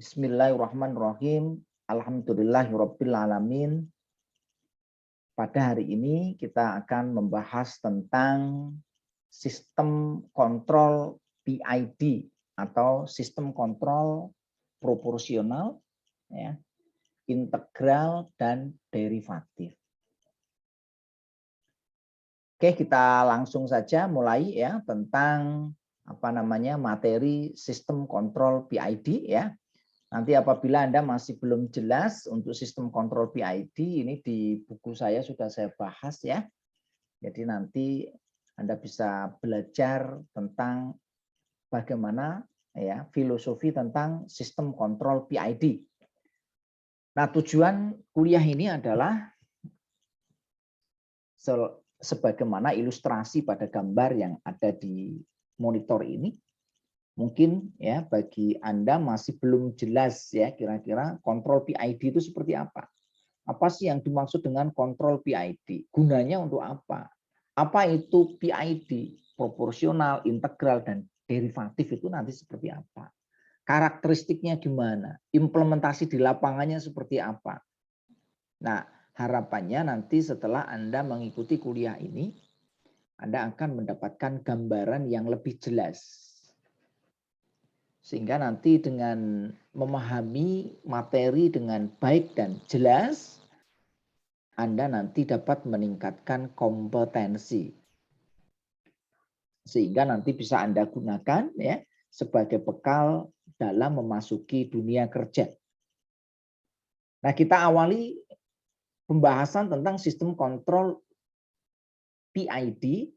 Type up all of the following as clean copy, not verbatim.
Bismillahirrahmanirrahim. Alhamdulillahirabbil alamin. Pada hari ini kita akan membahas tentang sistem kontrol PID atau sistem kontrol proporsional, ya, integral dan derivatif. Oke, kita langsung saja mulai ya tentang materi sistem kontrol PID ya. Nanti apabila Anda masih belum jelas untuk sistem kontrol PID, ini di buku saya sudah saya bahas ya. Jadi nanti Anda bisa belajar tentang bagaimana ya filosofi tentang sistem kontrol PID. Nah, tujuan kuliah ini adalah sebagaimana ilustrasi pada gambar yang ada di monitor ini. Mungkin ya bagi Anda masih belum jelas ya kira-kira kontrol PID itu seperti apa. Apa sih yang dimaksud dengan kontrol PID? Gunanya untuk apa? Apa itu PID? Proporsional, integral, dan derivatif itu nanti seperti apa? Karakteristiknya gimana? Implementasi di lapangannya seperti apa? Nah, harapannya nanti setelah Anda mengikuti kuliah ini, Anda akan mendapatkan gambaran yang lebih jelas. Sehingga nanti dengan memahami materi dengan baik dan jelas, Anda nanti dapat meningkatkan kompetensi. Sehingga nanti bisa Anda gunakan ya sebagai bekal dalam memasuki dunia kerja. Nah, kita awali pembahasan tentang sistem kontrol PID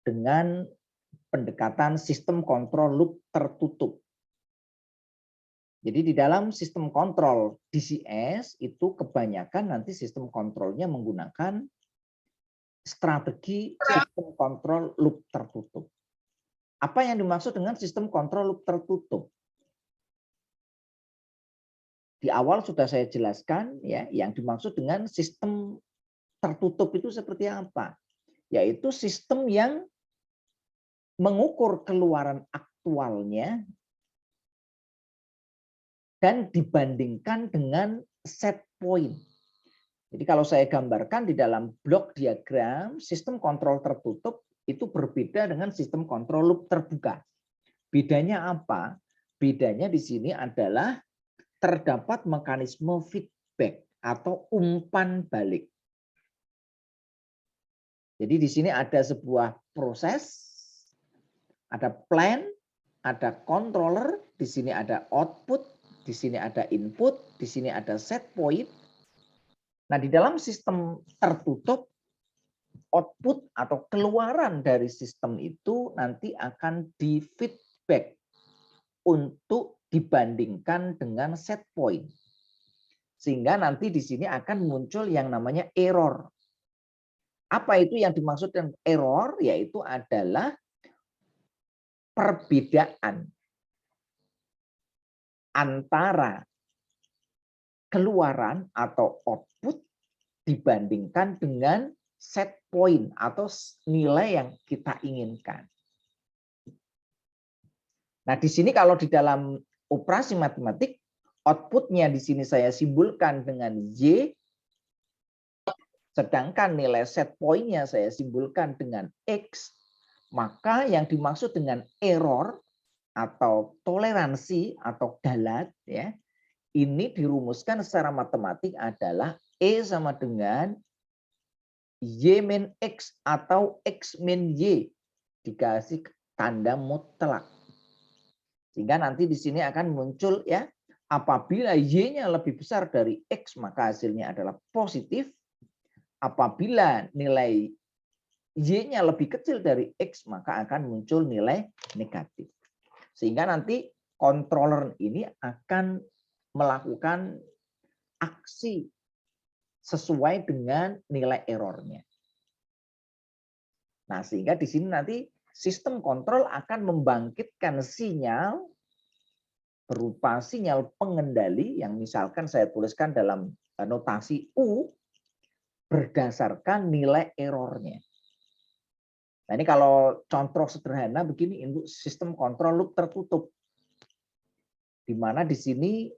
dengan pendekatan sistem kontrol loop tertutup. Jadi di dalam sistem kontrol DCS itu kebanyakan nanti sistem kontrolnya menggunakan strategi sistem kontrol loop tertutup. Apa yang dimaksud dengan sistem kontrol loop tertutup? Di awal sudah saya jelaskan ya, yang dimaksud dengan sistem tertutup itu seperti apa? Yaitu sistem yang mengukur keluaran aktualnya dan dibandingkan dengan set point. Jadi kalau saya gambarkan di dalam blok diagram, sistem kontrol tertutup itu berbeda dengan sistem kontrol loop terbuka. Bedanya apa? Bedanya di sini adalah terdapat mekanisme feedback atau umpan balik. Jadi di sini ada sebuah proses, ada plan, ada controller, di sini ada output, di sini ada input, di sini ada set point. Nah, di dalam sistem tertutup, output atau keluaran dari sistem itu nanti akan di feedback untuk dibandingkan dengan set point. Sehingga nanti di sini akan muncul yang namanya error. Apa itu yang dimaksud dengan error? Yaitu adalah perbedaan antara keluaran atau output dibandingkan dengan set point atau nilai yang kita inginkan. Nah, di sini kalau di dalam operasi matematik, outputnya di sini saya simbolkan dengan Y, sedangkan nilai set point-nya saya simbolkan dengan X, maka yang dimaksud dengan error atau toleransi atau dalat ya, ini dirumuskan secara matematik adalah E sama dengan Y min X atau X min Y dikasih tanda mutlak. Sehingga nanti di sini akan muncul ya, apabila Y-nya lebih besar dari X maka hasilnya adalah positif. Apabila nilai Y-nya lebih kecil dari X maka akan muncul nilai negatif. Sehingga nanti controller ini akan melakukan aksi sesuai dengan nilai errornya. Nah, sehingga di sini nanti sistem kontrol akan membangkitkan sinyal berupa sinyal pengendali yang misalkan saya tuliskan dalam notasi U berdasarkan nilai errornya. Nah, ini kalau contoh sederhana begini untuk sistem kontrol loop tertutup. di mana di sini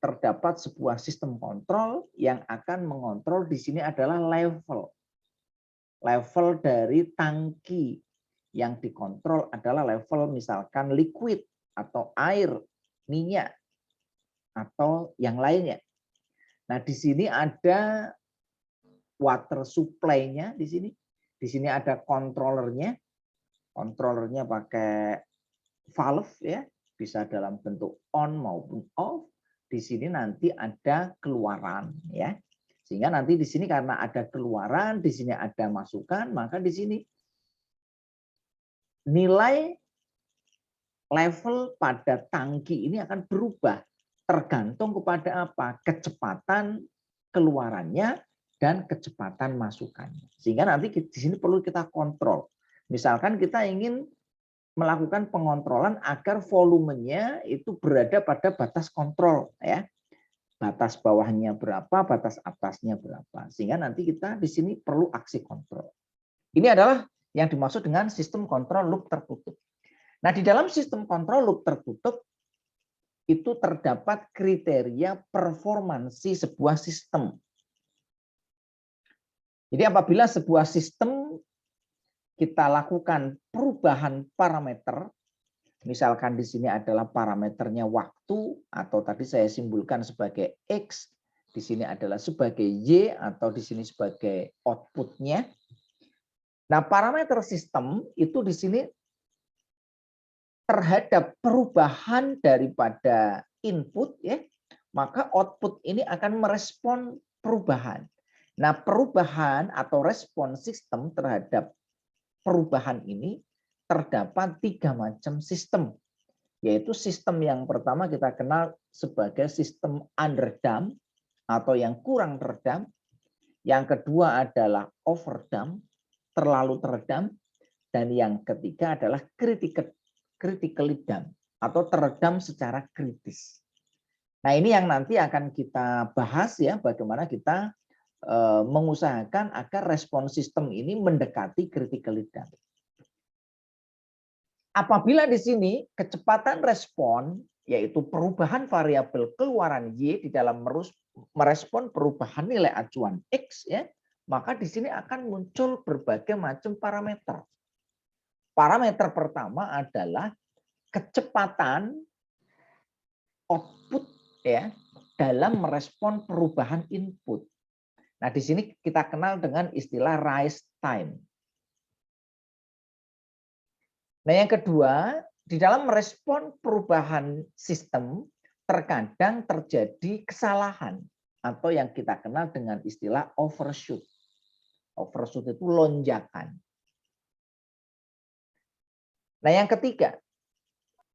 terdapat sebuah sistem kontrol yang akan mengontrol di sini adalah level. Level dari tangki yang dikontrol adalah level misalkan liquid atau air, minyak, atau yang lainnya. Nah, di sini ada water supply-nya di sini. Di sini ada controllernya. Controllernya pakai valve ya, bisa dalam bentuk on maupun off. Di sini nanti ada keluaran ya. Sehingga nanti di sini karena ada keluaran, di sini ada masukan, maka di sini nilai level pada tangki ini akan berubah tergantung kepada apa? Kecepatan keluarannya dan kecepatan masukannya. Sehingga nanti di sini perlu kita kontrol. Misalkan kita ingin melakukan pengontrolan agar volumenya itu berada pada batas kontrol ya. Batas bawahnya berapa, batas atasnya berapa. Sehingga nanti kita di sini perlu aksi kontrol. Ini adalah yang dimaksud dengan sistem kontrol loop tertutup. Nah, di dalam sistem kontrol loop tertutup itu terdapat kriteria performansi sebuah sistem. Jadi apabila sebuah sistem kita lakukan perubahan parameter, misalkan di sini adalah parameternya waktu atau tadi saya simbolkan sebagai X, di sini adalah sebagai Y atau di sini sebagai outputnya. Nah, parameter sistem itu di sini terhadap perubahan daripada input ya, maka output ini akan merespon perubahan. Nah, perubahan atau respon sistem terhadap perubahan ini terdapat 3 macam sistem. Yaitu sistem yang pertama kita kenal sebagai sistem underdamped atau yang kurang teredam. Yang kedua adalah overdamp, terlalu teredam. Dan yang ketiga adalah critically damp atau teredam secara kritis. Nah, ini yang nanti akan kita bahas ya, bagaimana kita mengusahakan agar respon sistem ini mendekati critically damp. Apabila di sini kecepatan respon, yaitu perubahan variabel keluaran Y di dalam merespon perubahan nilai acuan X, ya, maka di sini akan muncul berbagai macam parameter. Parameter pertama adalah kecepatan output ya dalam merespon perubahan input. Nah, di sini kita kenal dengan istilah rise time. Nah, yang kedua, di dalam merespon perubahan sistem, terkadang terjadi kesalahan atau yang kita kenal dengan istilah overshoot. Overshoot itu lonjakan. Nah, yang ketiga,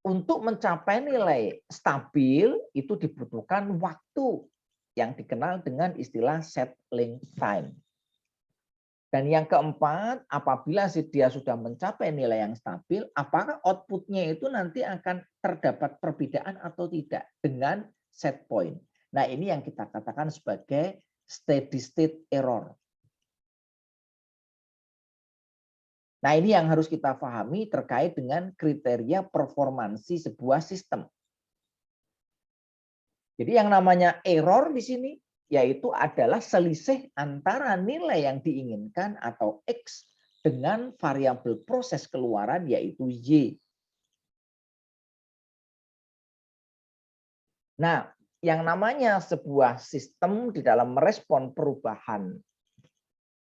untuk mencapai nilai stabil itu dibutuhkan waktu yang dikenal dengan istilah settling time. Dan yang keempat, apabila dia sudah mencapai nilai yang stabil, apakah outputnya itu nanti akan terdapat perbedaan atau tidak dengan set point. Nah, ini yang kita katakan sebagai steady state error. Nah, ini yang harus kita pahami terkait dengan kriteria performansi sebuah sistem. Jadi yang namanya error di sini yaitu adalah selisih antara nilai yang diinginkan atau X dengan variabel proses keluaran yaitu Y. Nah, yang namanya sebuah sistem di dalam merespon perubahan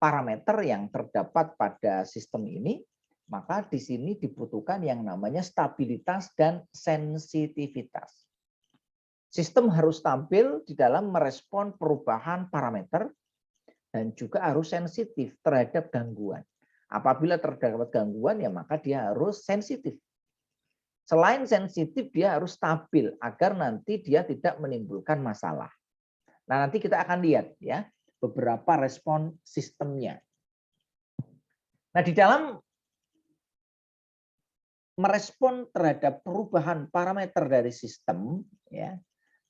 parameter yang terdapat pada sistem ini, maka di sini dibutuhkan yang namanya stabilitas dan sensitivitas. Sistem harus stabil di dalam merespon perubahan parameter dan juga harus sensitif terhadap gangguan. Apabila terdapat gangguan, ya maka dia harus sensitif. Selain sensitif, dia harus stabil agar nanti dia tidak menimbulkan masalah. Nah, nanti kita akan lihat ya beberapa respon sistemnya. Nah, di dalam merespon terhadap perubahan parameter dari sistem, ya,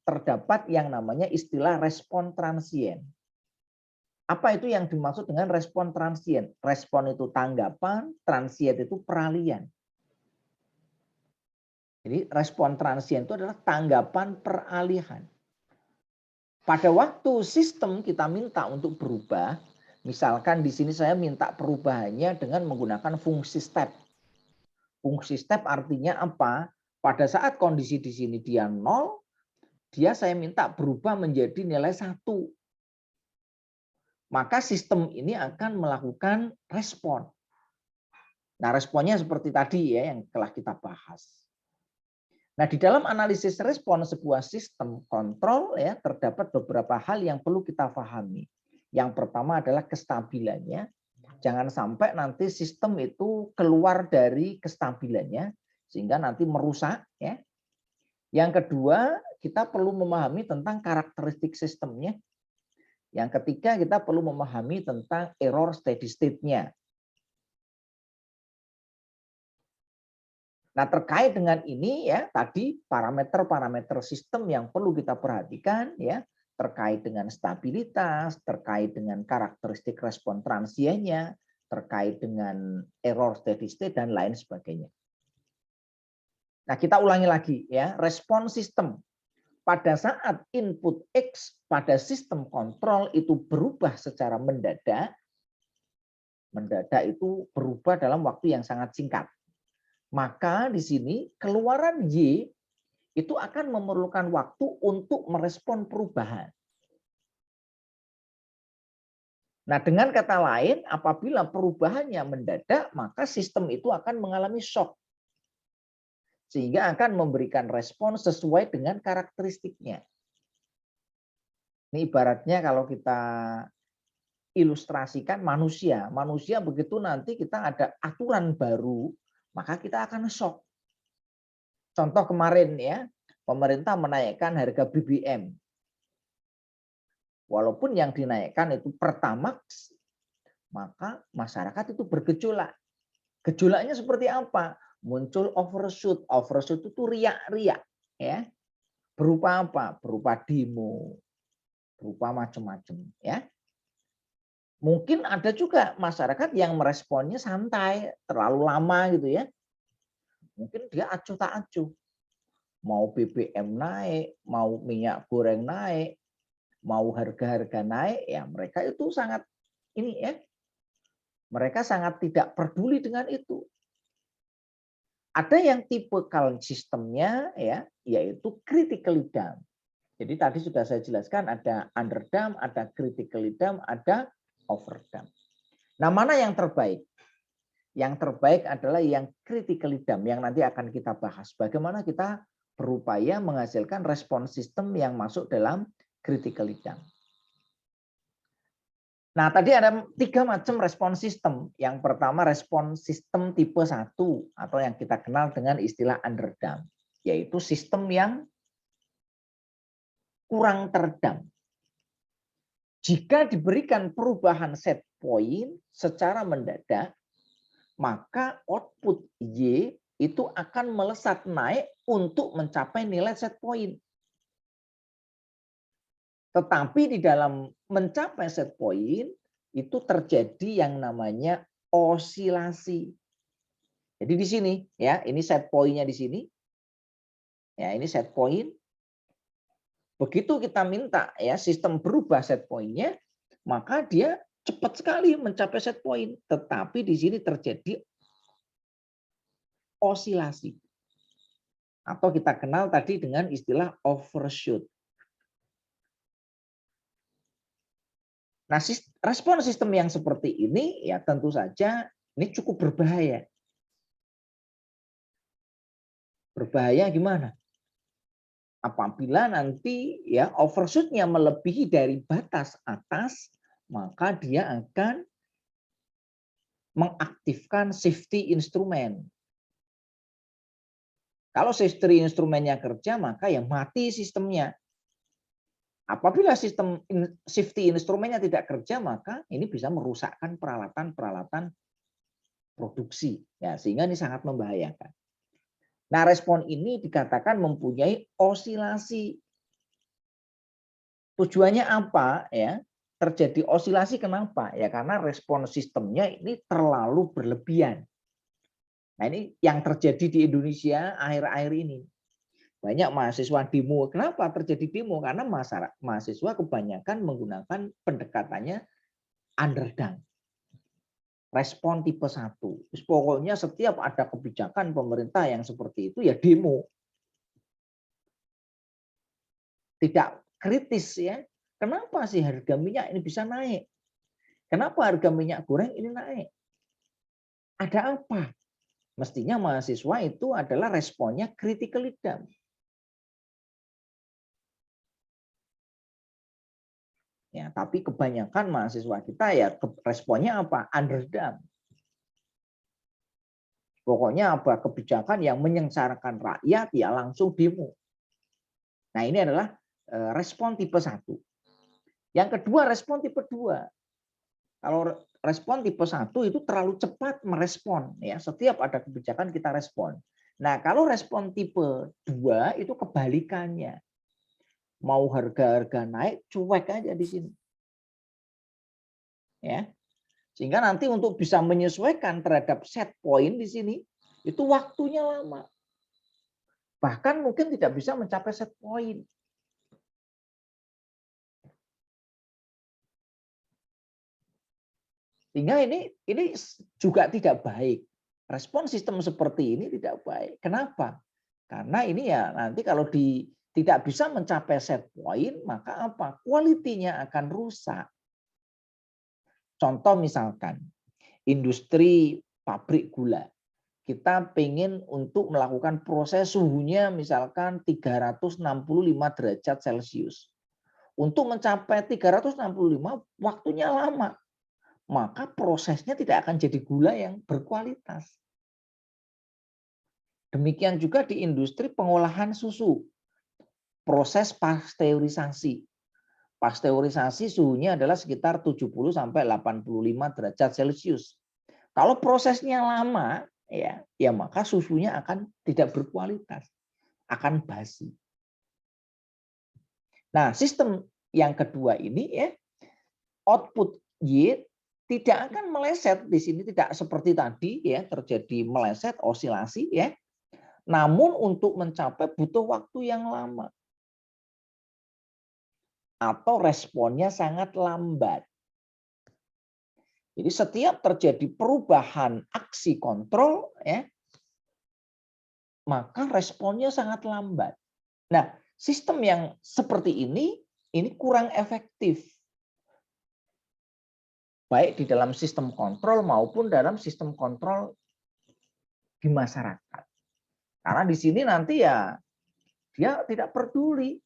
terdapat yang namanya istilah respon transien. Apa itu yang dimaksud dengan respon transien? Respon itu tanggapan, transien itu peralihan. Jadi respon transien itu adalah tanggapan peralihan. Pada waktu sistem kita minta untuk berubah, misalkan di sini saya minta perubahannya dengan menggunakan fungsi step. Fungsi step artinya apa? Pada saat kondisi di sini dia 0, dia saya minta berubah menjadi nilai 1. Maka sistem ini akan melakukan respon. Nah, responnya seperti tadi ya yang telah kita bahas. Nah, di dalam analisis respon sebuah sistem kontrol ya terdapat beberapa hal yang perlu kita pahami. Yang pertama adalah kestabilannya. Jangan sampai nanti sistem itu keluar dari kestabilannya sehingga nanti merusak ya. Yang kedua, kita perlu memahami tentang karakteristik sistemnya. Yang ketiga, kita perlu memahami tentang error steady state-nya. Nah, terkait dengan ini ya tadi parameter-parameter sistem yang perlu kita perhatikan ya terkait dengan stabilitas, terkait dengan karakteristik respon transiennya, terkait dengan error steady state dan lain sebagainya. Nah, kita ulangi lagi ya, respon sistem. Pada saat input X pada sistem kontrol itu berubah secara mendadak itu berubah dalam waktu yang sangat singkat. Maka di sini keluaran Y itu akan memerlukan waktu untuk merespon perubahan. Nah, dengan kata lain, apabila perubahannya mendadak, maka sistem itu akan mengalami shock. Sehingga akan memberikan respon sesuai dengan karakteristiknya. Ini ibaratnya kalau kita ilustrasikan manusia. Manusia begitu nanti kita ada aturan baru, maka kita akan shock. Contoh kemarin ya, pemerintah menaikkan harga BBM. Walaupun yang dinaikkan itu Pertamax, maka masyarakat itu bergejolak. Gejolaknya seperti apa? Muncul overshoot. Overshoot itu riak-riak. Ya. Berupa apa? Berupa demo, berupa macam-macam. Ya. Mungkin ada juga masyarakat yang meresponnya santai, terlalu lama gitu ya. Mungkin dia acuh tak acuh. Mau BBM naik, mau minyak goreng naik, mau harga-harga naik, ya mereka itu sangat ini ya. Mereka sangat tidak peduli dengan itu. Ada yang tipe kalau sistemnya ya, yaitu critically down. Jadi tadi sudah saya jelaskan ada underdamped, ada critically down, ada overdamped. Nah, mana yang terbaik? Yang terbaik adalah yang critically down yang nanti akan kita bahas. Bagaimana kita berupaya menghasilkan respon sistem yang masuk dalam critically down. Nah, tadi ada 3 macam respon sistem. Yang pertama respon sistem tipe 1 atau yang kita kenal dengan istilah underdamped, yaitu sistem yang kurang teredam. Jika diberikan perubahan set point secara mendadak, maka output Y itu akan melesat naik untuk mencapai nilai set point. Tetapi di dalam mencapai set point itu terjadi yang namanya osilasi. Jadi di sini ya, ini set point-nya di sini. Ya, ini set point. Begitu kita minta ya sistem berubah set point-nya, maka dia cepat sekali mencapai set point. Tetapi di sini terjadi osilasi. Atau kita kenal tadi dengan istilah overshoot. Nah, respon sistem yang seperti ini ya tentu saja ini cukup berbahaya. Berbahaya gimana? Apabila nanti ya overshoot-nya melebihi dari batas atas, maka dia akan mengaktifkan safety instrument. Kalau safety instrumennya kerja, maka ya mati sistemnya. Apabila sistem safety instrumennya tidak kerja, maka ini bisa merusakkan peralatan-peralatan produksi. Ya, sehingga ini sangat membahayakan. Nah, respon ini dikatakan mempunyai osilasi. Tujuannya apa? Ya, terjadi osilasi kenapa? Ya karena respon sistemnya ini terlalu berlebihan. Nah, ini yang terjadi di Indonesia akhir-akhir ini. Banyak mahasiswa demo. Kenapa terjadi demo? Karena mahasiswa kebanyakan menggunakan pendekatannya underdone. Respon tipe 1. Pokoknya setiap ada kebijakan pemerintah yang seperti itu ya demo. Tidak kritis ya. Kenapa sih harga minyak ini bisa naik? Kenapa harga minyak goreng ini naik? Ada apa? Mestinya mahasiswa itu adalah responnya critically dumb. Ya, tapi kebanyakan mahasiswa kita ya responnya apa? Underdone. Pokoknya apa? Kebijakan yang menyengsarakan rakyat ya langsung demo. Nah, ini adalah respon tipe 1. Yang kedua, respon tipe 2. Kalau respon tipe 1 itu terlalu cepat merespon ya. Setiap ada kebijakan kita respon. Nah, kalau respon tipe 2 itu kebalikannya. Mau harga-harga naik, cuek aja di sini. Ya. Sehingga nanti untuk bisa menyesuaikan terhadap set point di sini, itu waktunya lama. Bahkan mungkin tidak bisa mencapai set point. Sehingga ini juga tidak baik. Respon sistem seperti ini tidak baik. Kenapa? Karena ini ya nanti kalau tidak bisa mencapai set point, maka apa? Kualitinya akan rusak. Contoh misalkan, industri pabrik gula. Kita pengen untuk melakukan proses suhunya misalkan 365 derajat Celcius. Untuk mencapai 365 waktunya lama. Maka prosesnya tidak akan jadi gula yang berkualitas. Demikian juga di industri pengolahan susu. Proses pasteurisasi. Pasteurisasi suhunya adalah sekitar 70 sampai 85 derajat Celcius. Kalau prosesnya lama, ya maka susunya akan tidak berkualitas, akan basi. Nah, sistem yang kedua ini ya, output Y tidak akan meleset di sini, tidak seperti tadi ya terjadi meleset osilasi ya. Namun untuk mencapai butuh waktu yang lama atau responnya sangat lambat. Jadi setiap terjadi perubahan aksi kontrol ya, maka responnya sangat lambat. Nah, sistem yang seperti ini kurang efektif. Baik di dalam sistem kontrol maupun dalam sistem kontrol di masyarakat. Karena di sini nanti ya dia tidak peduli.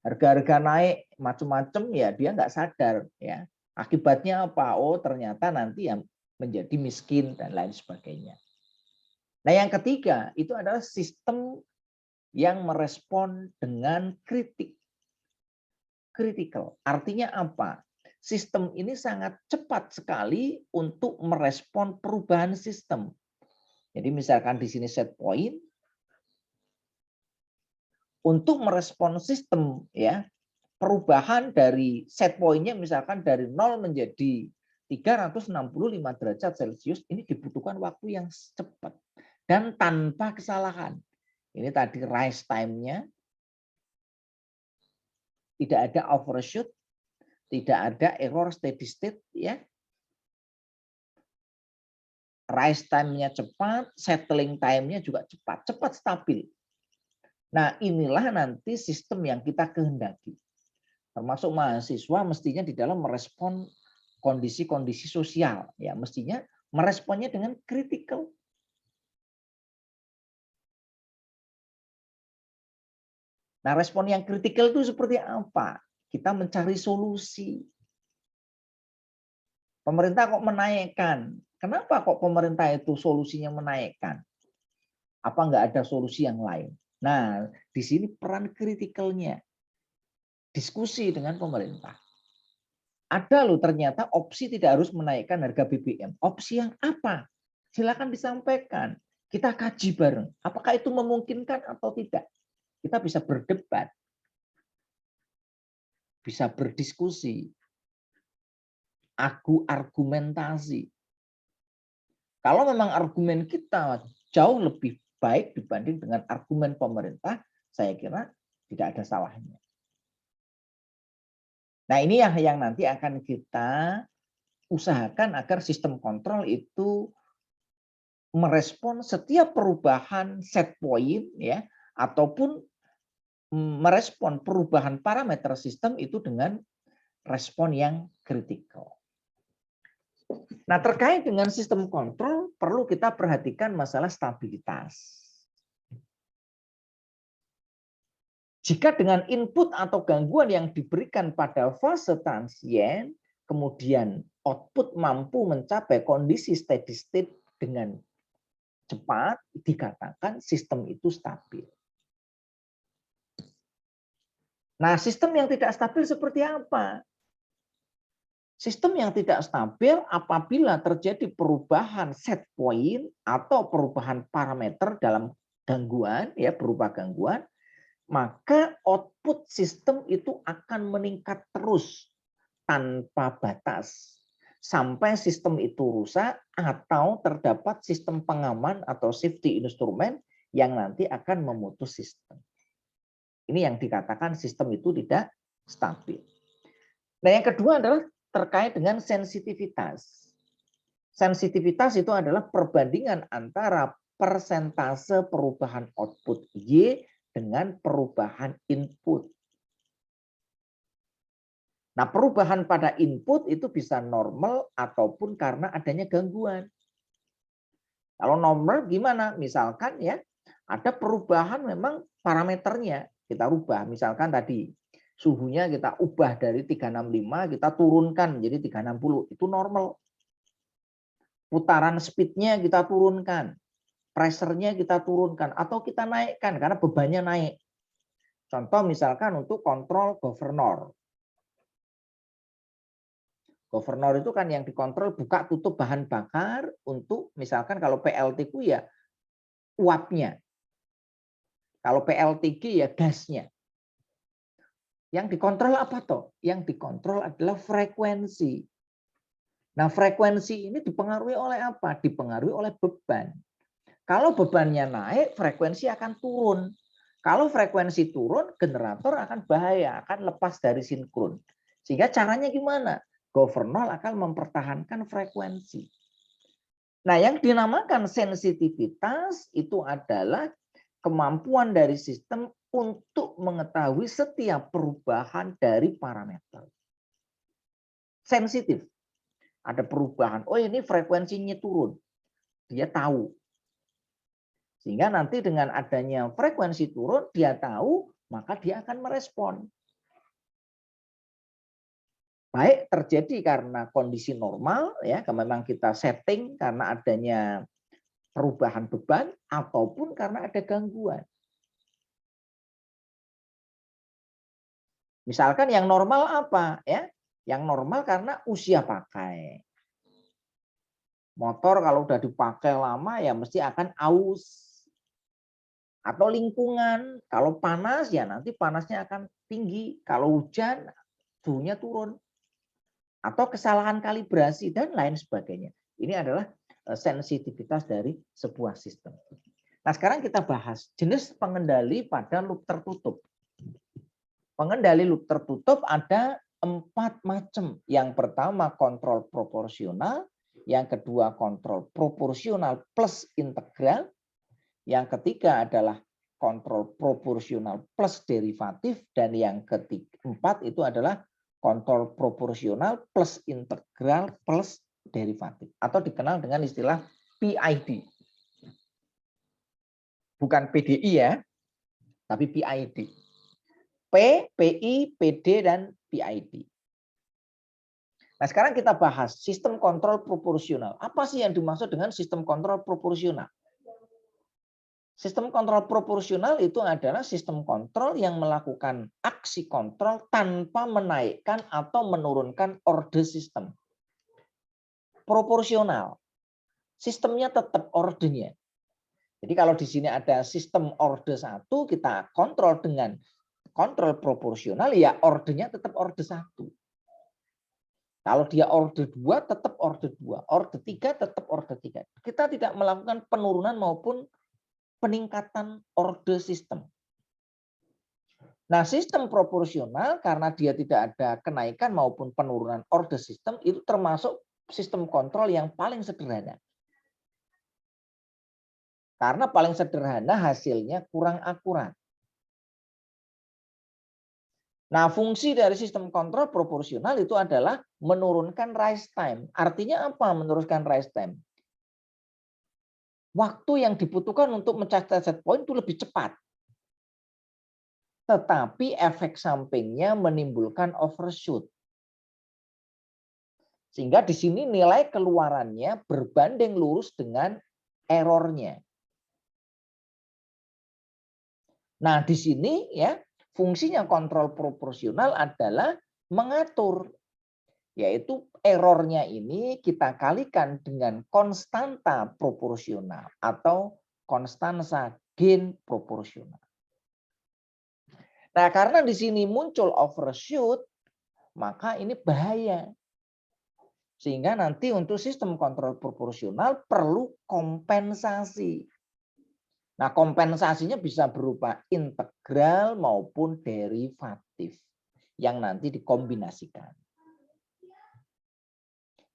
Harga-harga naik macam-macam ya dia nggak sadar ya. Akibatnya apa? Oh, ternyata nanti yang menjadi miskin dan lain sebagainya. Nah, yang ketiga itu adalah sistem yang merespon dengan critical. Artinya apa? Sistem ini sangat cepat sekali untuk merespon perubahan sistem. Jadi misalkan di sini set point, untuk merespon sistem ya perubahan dari set point-nya misalkan dari 0 menjadi 365 derajat Celcius ini dibutuhkan waktu yang cepat dan tanpa kesalahan. Ini tadi rise time-nya tidak ada overshoot, tidak ada error steady state ya. Rise time-nya cepat, settling time-nya juga cepat stabil. Nah, inilah nanti sistem yang kita kehendaki. Termasuk mahasiswa mestinya di dalam merespon kondisi-kondisi sosial, ya mestinya meresponnya dengan kritikal. Nah, respon yang kritikal itu seperti apa? Kita mencari solusi. Pemerintah kok menaikkan? Kenapa kok pemerintah itu solusinya menaikkan? Apa nggak ada solusi yang lain? Nah, di sini peran kritikalnya. Diskusi dengan pemerintah. Ada loh ternyata opsi tidak harus menaikkan harga BBM. Opsi yang apa? Silakan disampaikan. Kita kaji bareng. Apakah itu memungkinkan atau tidak? Kita bisa berdebat. Bisa berdiskusi. Argumentasi. Kalau memang argumen kita jauh lebih baik dibanding dengan argumen pemerintah, saya kira tidak ada salahnya. Nah, ini yang nanti akan kita usahakan agar sistem kontrol itu merespon setiap perubahan set point ya, ataupun merespon perubahan parameter sistem itu dengan respon yang kritikal. Nah, terkait dengan sistem kontrol perlu kita perhatikan masalah stabilitas. Jika dengan input atau gangguan yang diberikan pada fase transient, kemudian output mampu mencapai kondisi steady state dengan cepat, dikatakan sistem itu stabil. Nah, sistem yang tidak stabil seperti apa? Sistem yang tidak stabil apabila terjadi perubahan set point atau perubahan parameter dalam gangguan, ya berupa gangguan, maka output sistem itu akan meningkat terus tanpa batas sampai sistem itu rusak atau terdapat sistem pengaman atau safety instrument yang nanti akan memutus sistem. Ini yang dikatakan sistem itu tidak stabil. Nah, yang kedua adalah terkait dengan sensitivitas. Sensitivitas itu adalah perbandingan antara persentase perubahan output Y dengan perubahan input. Nah, perubahan pada input itu bisa normal ataupun karena adanya gangguan. Kalau normal gimana? Misalkan ya, ada perubahan memang parameternya kita rubah. Misalkan tadi suhunya kita ubah dari 365 kita turunkan menjadi 360. Itu normal. Putaran speednya kita turunkan. Pressure-nya kita turunkan atau kita naikkan karena bebannya naik. Contoh misalkan untuk kontrol governor. Governor itu kan yang dikontrol buka tutup bahan bakar untuk misalkan kalau PLT-ku ya uapnya. Kalau PLTG ya gasnya. Yang dikontrol apa toh? Yang dikontrol adalah frekuensi. Nah, frekuensi ini dipengaruhi oleh apa? Dipengaruhi oleh beban. Kalau bebannya naik, frekuensi akan turun. Kalau frekuensi turun, generator akan bahaya, akan lepas dari sinkron. Sehingga caranya gimana? Governor akan mempertahankan frekuensi. Nah, yang dinamakan sensitivitas itu adalah kemampuan dari sistem untuk mengetahui setiap perubahan dari parameter. Sensitif. Ada perubahan. Oh, ini frekuensinya turun. Dia tahu. Sehingga nanti dengan adanya frekuensi turun, dia tahu, maka dia akan merespon. Baik terjadi karena kondisi normal, ya, memang kita setting karena adanya perubahan beban, ataupun karena ada gangguan. Misalkan yang normal apa? Ya, yang normal karena usia pakai. Motor kalau udah dipakai lama ya mesti akan aus. Atau lingkungan, kalau panas ya nanti panasnya akan tinggi, kalau hujan suhunya turun. Atau kesalahan kalibrasi dan lain sebagainya. Ini adalah sensitivitas dari sebuah sistem. Nah, sekarang kita bahas jenis pengendali pada loop tertutup. Pengendali loop tertutup ada 4 macam. Yang pertama kontrol proporsional, yang kedua kontrol proporsional plus integral, yang ketiga adalah kontrol proporsional plus derivatif, dan yang keempat itu adalah kontrol proporsional plus integral plus derivatif, atau dikenal dengan istilah PID. Bukan PDI ya, tapi PID. P, PI, PD, dan PID. Nah, sekarang kita bahas sistem kontrol proporsional. Apa sih yang dimaksud dengan sistem kontrol proporsional? Sistem kontrol proporsional itu adalah sistem kontrol yang melakukan aksi kontrol tanpa menaikkan atau menurunkan order sistem. Proporsional. Sistemnya tetap ordernya. Jadi kalau di sini ada sistem order 1, kita kontrol dengan kontrol proporsional, ya ordernya tetap order 1. Kalau dia orde 2 tetap orde 2, orde 3 tetap orde 3. Kita tidak melakukan penurunan maupun peningkatan orde sistem. Nah, sistem proporsional karena dia tidak ada kenaikan maupun penurunan orde sistem itu termasuk sistem kontrol yang paling sederhana. Karena paling sederhana hasilnya kurang akurat. Nah, fungsi dari sistem kontrol proporsional itu adalah menurunkan rise time. Artinya apa menurunkan rise time? Waktu yang dibutuhkan untuk mencapai set point itu lebih cepat. Tetapi efek sampingnya menimbulkan overshoot. Sehingga di sini nilai keluarannya berbanding lurus dengan errornya. Nah, di sini ya fungsinya kontrol proporsional adalah mengatur, yaitu errornya ini kita kalikan dengan konstanta proporsional atau konstansa gain proporsional. Nah, karena di sini muncul overshoot, maka ini bahaya. Sehingga nanti untuk sistem kontrol proporsional perlu kompensasi. Nah, kompensasinya bisa berupa integral maupun derivatif yang nanti dikombinasikan.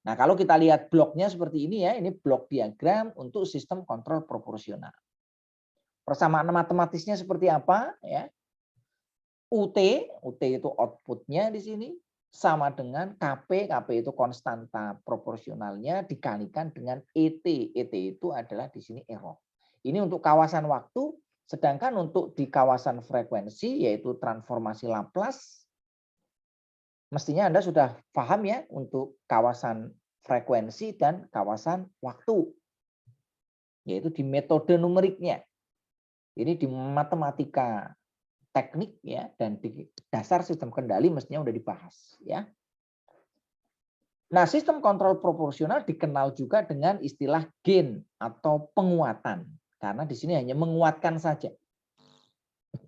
Nah, kalau kita lihat bloknya seperti ini ya, ini blok diagram untuk sistem kontrol proporsional. Persamaan matematisnya seperti apa ya? UT itu outputnya di sini sama dengan KP itu konstanta proporsionalnya dikalikan dengan ET itu adalah di sini error. Ini untuk kawasan waktu, sedangkan untuk di kawasan frekuensi yaitu transformasi Laplace, mestinya Anda sudah paham ya untuk kawasan frekuensi dan kawasan waktu, yaitu di metode numeriknya. Ini di matematika teknik ya dan di dasar sistem kendali mestinya sudah dibahas ya. Nah, sistem kontrol proporsional dikenal juga dengan istilah gain atau penguatan. Karena di sini hanya menguatkan saja.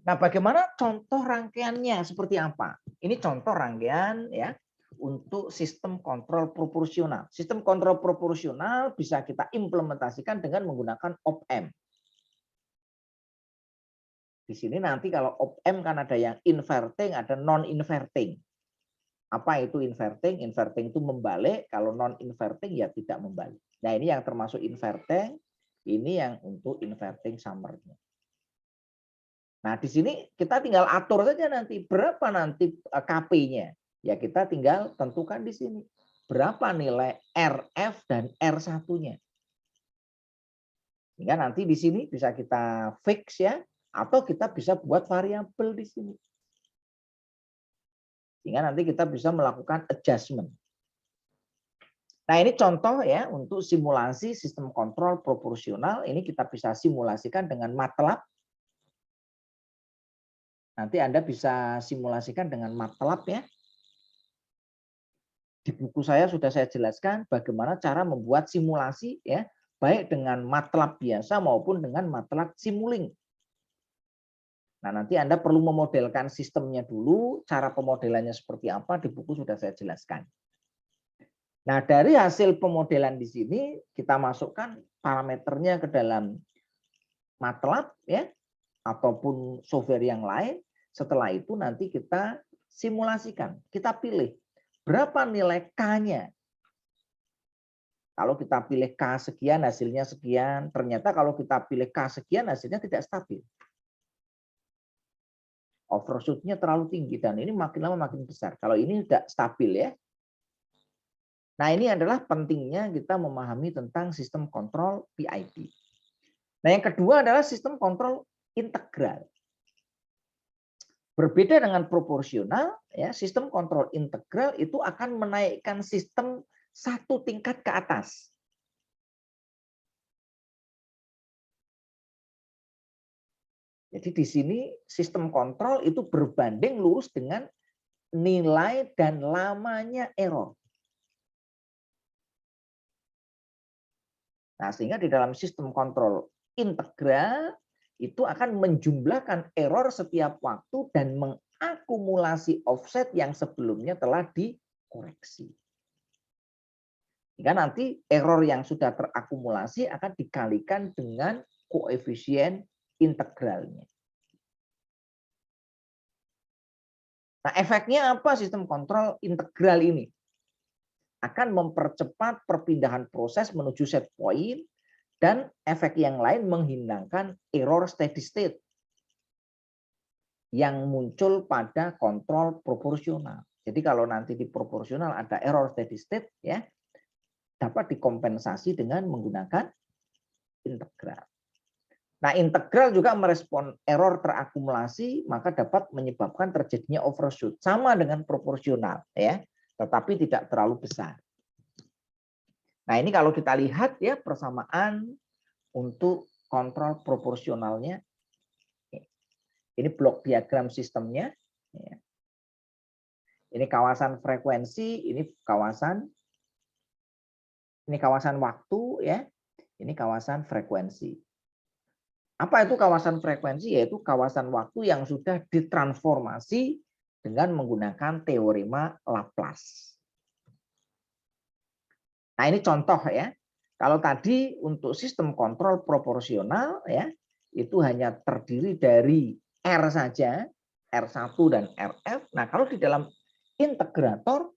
Nah, bagaimana contoh rangkaiannya seperti apa? Ini contoh rangkaian ya untuk sistem kontrol proporsional. Sistem kontrol proporsional bisa kita implementasikan dengan menggunakan op-amp. Di sini nanti kalau op-amp kan ada yang inverting, ada non-inverting. Apa itu inverting? Inverting itu membalik, kalau non-inverting ya tidak membalik. Nah, ini yang termasuk inverting. Ini yang untuk inverting summary-nya. Nah, di sini kita tinggal atur saja nanti berapa nanti KP-nya. Ya kita tinggal tentukan di sini. Berapa nilai RF dan R1-nya. Sehingga nanti di sini bisa kita fix ya. Atau kita bisa buat variabel di sini. Sehingga nanti kita bisa melakukan adjustment. Nah, ini contoh ya untuk simulasi sistem kontrol proporsional. Ini kita bisa simulasikan dengan MATLAB. Nanti Anda bisa simulasikan dengan MATLAB ya. Di buku saya sudah saya jelaskan bagaimana cara membuat simulasi ya, baik dengan MATLAB biasa maupun dengan MATLAB Simulink. Nah, nanti Anda perlu memodelkan sistemnya dulu, cara pemodelannya seperti apa di buku sudah saya jelaskan. Nah, dari hasil pemodelan di sini kita masukkan parameternya ke dalam MATLAB ya ataupun software yang lain. Setelah itu nanti kita simulasikan, kita pilih berapa nilai K-nya. Kalau kita pilih K sekian hasilnya sekian, ternyata kalau kita pilih K sekian hasilnya tidak stabil. Overshoot-nya terlalu tinggi dan ini makin lama makin besar. Kalau ini tidak stabil ya. Nah, ini adalah pentingnya kita memahami tentang sistem kontrol PID. Nah, yang kedua adalah sistem kontrol integral. Berbeda dengan proporsional, ya, sistem kontrol integral itu akan menaikkan sistem satu tingkat ke atas. Jadi di sini sistem kontrol itu berbanding lurus dengan nilai dan lamanya error. Nah, sehingga di dalam sistem kontrol integral itu akan menjumlahkan error setiap waktu dan mengakumulasi offset yang sebelumnya telah dikoreksi. Sehingga nanti error yang sudah terakumulasi akan dikalikan dengan koefisien integralnya. Nah, efeknya apa sistem kontrol integral ini? Akan mempercepat perpindahan proses menuju set point dan efek yang lain menghilangkan error steady state yang muncul pada kontrol proporsional. Jadi kalau nanti di proporsional ada error steady state ya, dapat dikompensasi dengan menggunakan integral. Nah, integral juga merespon error terakumulasi, maka dapat menyebabkan terjadinya overshoot. Sama dengan proporsional, ya, tetapi tidak terlalu besar. Nah, ini kalau kita lihat ya persamaan untuk kontrol proporsionalnya. Ini blok diagram sistemnya. Ini kawasan frekuensi, ini kawasan waktu ya. Ini kawasan frekuensi. Apa itu kawasan frekuensi? Yaitu kawasan waktu yang sudah ditransformasi dengan menggunakan teorema Laplace. Nah, ini contoh ya. Kalau tadi untuk sistem kontrol proporsional ya, itu hanya terdiri dari R saja, R1 dan Rf. Nah, kalau di dalam integrator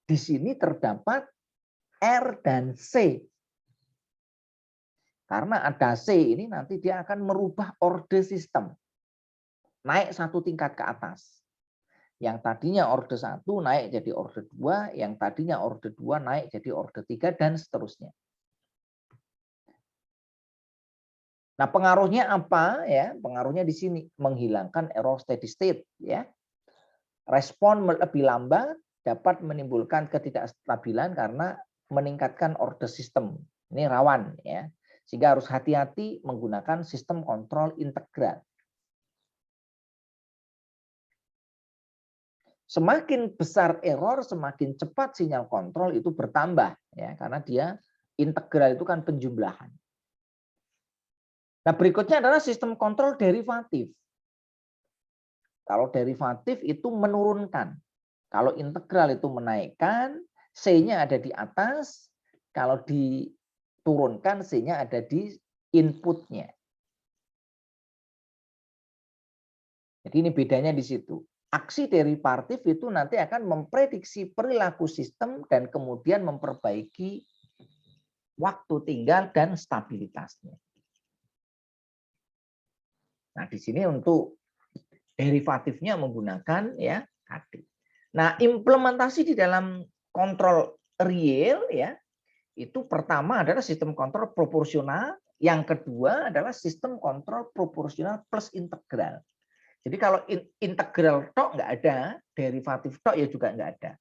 di sini terdapat R dan C. Karena ada C ini nanti dia akan merubah order sistem. Naik satu tingkat ke atas. Yang tadinya order 1 naik jadi order 2, yang tadinya order 2 naik jadi order 3 dan seterusnya. Nah, pengaruhnya apa ya? Pengaruhnya di sini menghilangkan error steady state ya. Respon lebih lambat dapat menimbulkan ketidakstabilan karena meningkatkan order sistem. Ini rawan ya. Sehingga harus hati-hati menggunakan sistem kontrol integral. Semakin besar error, semakin cepat sinyal kontrol itu bertambah ya, karena dia integral itu kan penjumlahan. Nah, berikutnya adalah sistem kontrol derivatif. Kalau derivatif itu menurunkan. Kalau integral itu menaikkan, C-nya ada di atas, kalau diturunkan C-nya ada di inputnya. Jadi ini bedanya di situ. Aksi derivatif itu nanti akan memprediksi perilaku sistem dan kemudian memperbaiki waktu tinggal dan stabilitasnya. Nah, di sini untuk derivatifnya menggunakan ya KD. Nah, implementasi di dalam kontrol real ya, itu pertama adalah sistem kontrol proporsional, yang kedua adalah sistem kontrol proporsional plus integral. Jadi kalau integral tok nggak ada, derivatif tok ya juga nggak ada.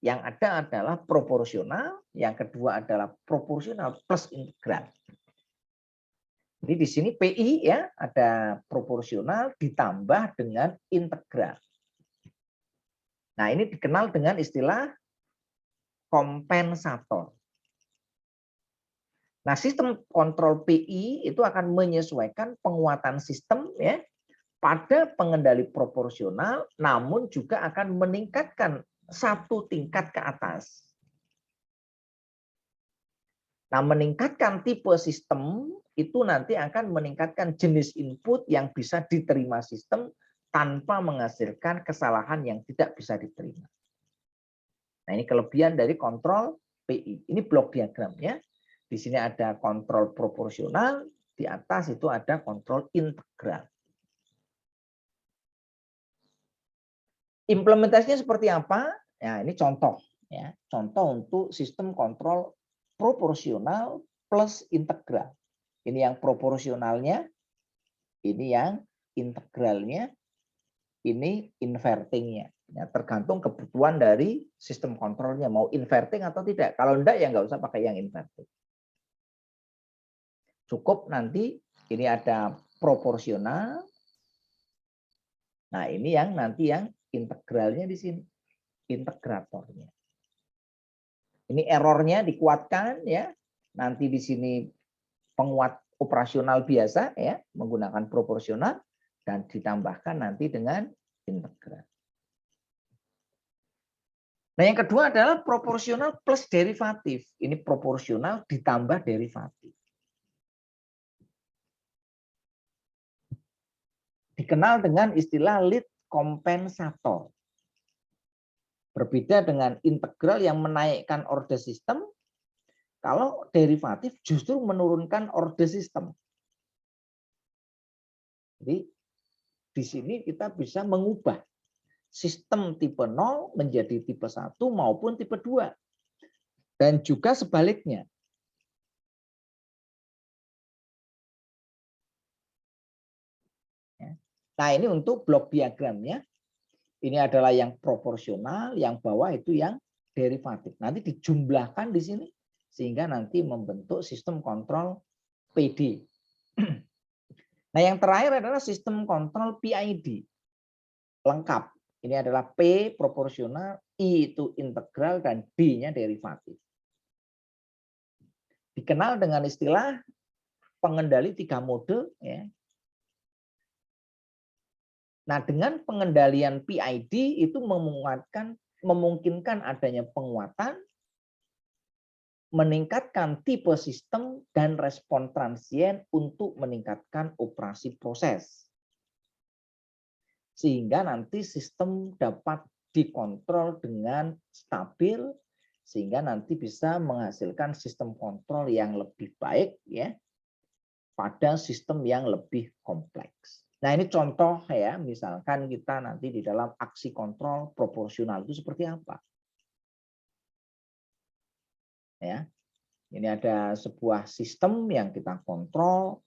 Yang ada adalah proporsional, yang kedua adalah proporsional plus integral. Jadi di sini PI ya ada proporsional ditambah dengan integral. Nah, ini dikenal dengan istilah kompensator. Nah, sistem kontrol PI itu akan menyesuaikan penguatan sistem ya pada pengendali proporsional, namun juga akan meningkatkan satu tingkat ke atas. Nah, meningkatkan tipe sistem itu nanti akan meningkatkan jenis input yang bisa diterima sistem tanpa menghasilkan kesalahan yang tidak bisa diterima. Nah, ini kelebihan dari kontrol PI. Ini blok diagram ya. Di sini ada kontrol proporsional, di atas itu ada kontrol integral. Implementasinya seperti apa? Ya, ini contoh ya. Contoh untuk sistem kontrol proporsional plus integral. Ini yang proporsionalnya, ini yang integralnya, ini invertingnya. Ya, tergantung kebutuhan dari sistem kontrolnya mau inverting atau tidak. Kalau enggak ya nggak usah pakai yang inverting. Cukup nanti ini ada proporsional. Nah, ini yang nanti yang integralnya di sini, integratornya. Ini errornya dikuatkan ya. Nanti di sini penguat operasional biasa ya, menggunakan proporsional dan ditambahkan nanti dengan integral. Nah, yang kedua adalah proporsional plus derivatif. Ini proporsional ditambah derivatif. Dikenal dengan istilah lead kompensator. Berbeda dengan integral yang menaikkan order sistem, kalau derivatif justru menurunkan order sistem. Jadi di sini kita bisa mengubah sistem tipe 0 menjadi tipe 1 maupun tipe 2. Dan juga sebaliknya. Nah, ini untuk blok diagramnya. Ini adalah yang proporsional, yang bawah itu yang derivatif. Nanti dijumlahkan di sini sehingga nanti membentuk sistem kontrol PD. Nah, yang terakhir adalah sistem kontrol PID. Lengkap. Ini adalah P proporsional, I itu integral, dan D-nya derivatif. Dikenal dengan istilah pengendali 3 mode. Ya. Nah, dengan pengendalian PID itu memungkinkan adanya penguatan, meningkatkan tipe sistem, dan respon transien untuk meningkatkan operasi proses. Sehingga nanti sistem dapat dikontrol dengan stabil, sehingga nanti bisa menghasilkan sistem kontrol yang lebih baik ya pada sistem yang lebih kompleks. Nah, ini contoh ya, misalkan kita nanti di dalam aksi kontrol proporsional itu seperti apa. Ya. Ini ada sebuah sistem yang kita kontrol,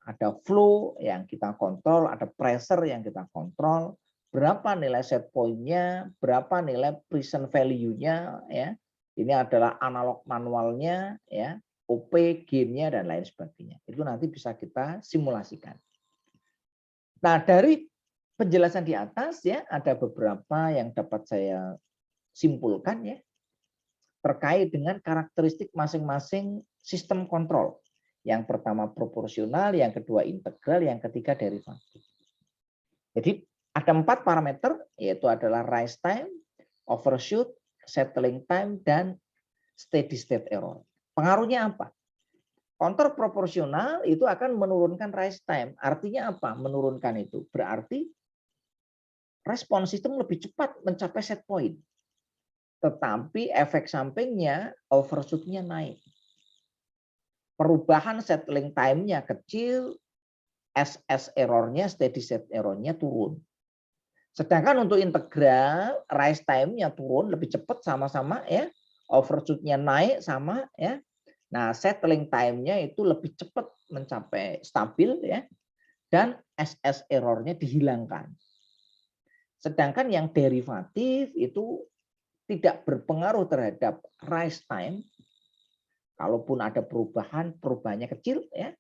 ada flow yang kita kontrol, ada pressure yang kita kontrol, berapa nilai set point-nya, berapa nilai present value-nya ya. Ini adalah analog manualnya ya, OP, gain-nya dan lain sebagainya. Itu nanti bisa kita simulasikan. Nah, dari penjelasan di atas ya ada beberapa yang dapat saya simpulkan ya terkait dengan karakteristik masing-masing sistem kontrol. Yang pertama proporsional, yang kedua integral, yang ketiga derivatif. Jadi ada 4 parameter yaitu adalah rise time, overshoot, settling time, dan steady state error. Pengaruhnya apa? Kontrol proporsional itu akan menurunkan rise time. Artinya apa? Menurunkan itu. Berarti respon sistem lebih cepat mencapai set point. Tetapi efek sampingnya overshoot-nya naik. Perubahan settling time-nya kecil, SS error-nya, steady state error-nya turun. Sedangkan untuk integral, rise time-nya turun lebih cepat sama-sama ya. Overshoot-nya naik sama ya. Nah, settling time-nya itu lebih cepat mencapai stabil ya, dan SS error-nya dihilangkan. Sedangkan yang derivatif itu tidak berpengaruh terhadap rise time. Kalaupun ada perubahan, perubahannya kecil ya.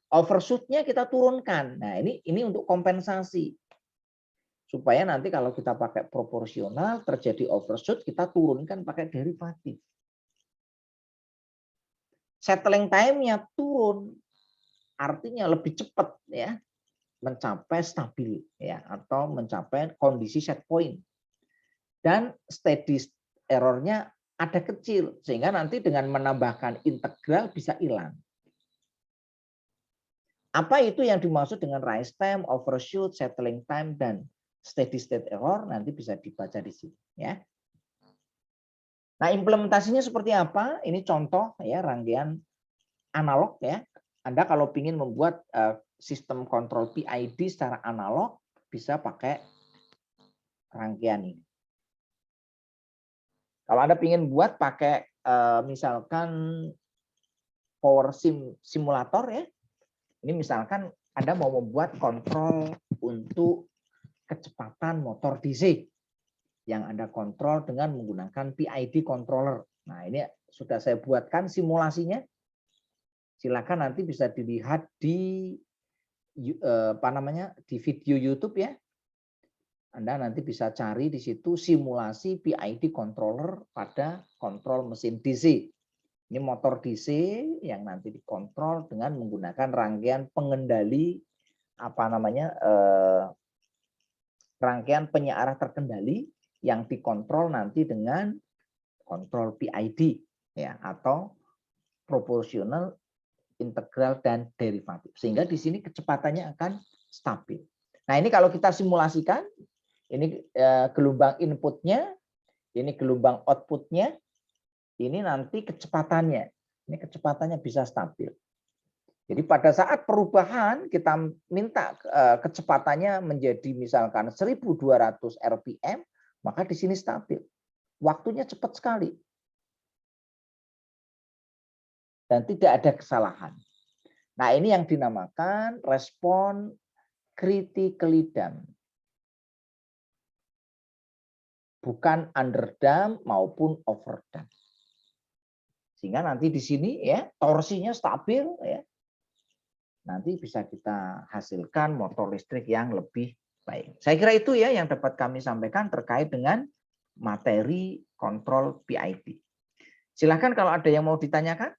Overshoot-nya kita turunkan. Nah, ini untuk kompensasi. Supaya nanti kalau kita pakai proporsional terjadi overshoot, kita turunkan pakai derivatif. Settling time-nya turun, artinya lebih cepat ya mencapai stabil ya atau mencapai kondisi set point. Dan steady error-nya ada kecil sehingga nanti dengan menambahkan integral bisa hilang. Apa itu yang dimaksud dengan rise time, overshoot, settling time, dan steady state error nanti bisa dibaca di sini ya. Nah, implementasinya seperti apa? Ini contoh ya rangkaian analog ya. Anda kalau ingin membuat sistem kontrol PID secara analog bisa pakai rangkaian ini. Kalau Anda ingin buat pakai misalkan power simulator ya. Ini misalkan Anda mau membuat kontrol untuk kecepatan motor DC yang Anda kontrol dengan menggunakan PID controller. Nah, ini sudah saya buatkan simulasinya. Silakan nanti bisa dilihat di di video YouTube ya. Anda nanti bisa cari di situ simulasi PID controller pada kontrol mesin DC. Ini motor DC yang nanti dikontrol dengan menggunakan rangkaian pengendali rangkaian penyearah terkendali yang dikontrol nanti dengan kontrol PID ya, atau proporsional, integral, dan derivatif. Sehingga di sini kecepatannya akan stabil. Nah, ini kalau kita simulasikan, ini gelombang inputnya, ini gelombang outputnya, ini nanti kecepatannya. Ini kecepatannya bisa stabil. Jadi pada saat perubahan kita minta kecepatannya menjadi misalkan 1.200 RPM, maka di sini stabil. Waktunya cepat sekali. Dan tidak ada kesalahan. Nah, ini yang dinamakan respon critically damped. Bukan underdamped maupun overdamped. Sehingga nanti di sini ya torsinya stabil ya. Nanti bisa kita hasilkan motor listrik yang lebih baik. Saya kira itu ya yang dapat kami sampaikan terkait dengan materi kontrol PID. Silakan kalau ada yang mau ditanyakan.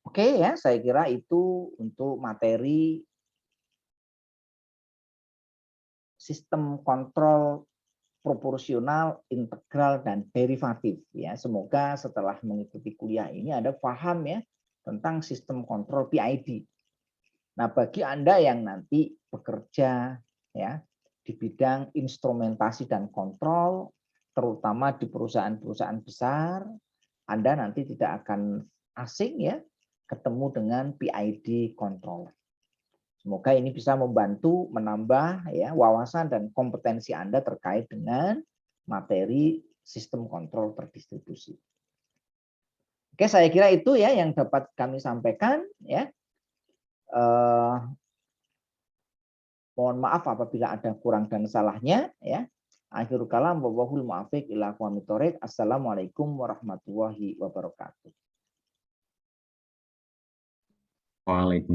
Oke ya, saya kira itu untuk materi sistem kontrol proporsional, integral, dan derivatif. Ya, semoga setelah mengikuti kuliah ini Anda paham ya tentang sistem kontrol PID. Nah, bagi Anda yang nanti bekerja ya di bidang instrumentasi dan kontrol, terutama di perusahaan-perusahaan besar, Anda nanti tidak akan asing ya ketemu dengan PID controller. Semoga ini bisa membantu menambah ya wawasan dan kompetensi Anda terkait dengan materi sistem kontrol terdistribusi. Oke, saya kira itu ya yang dapat kami sampaikan ya. Mohon maaf apabila ada kurang dan salahnya ya. Akhirul kalam wallahul muwaffiq ila aqwamit thoriq. Assalamualaikum warahmatullahi wabarakatuh. Waalaikumsalam.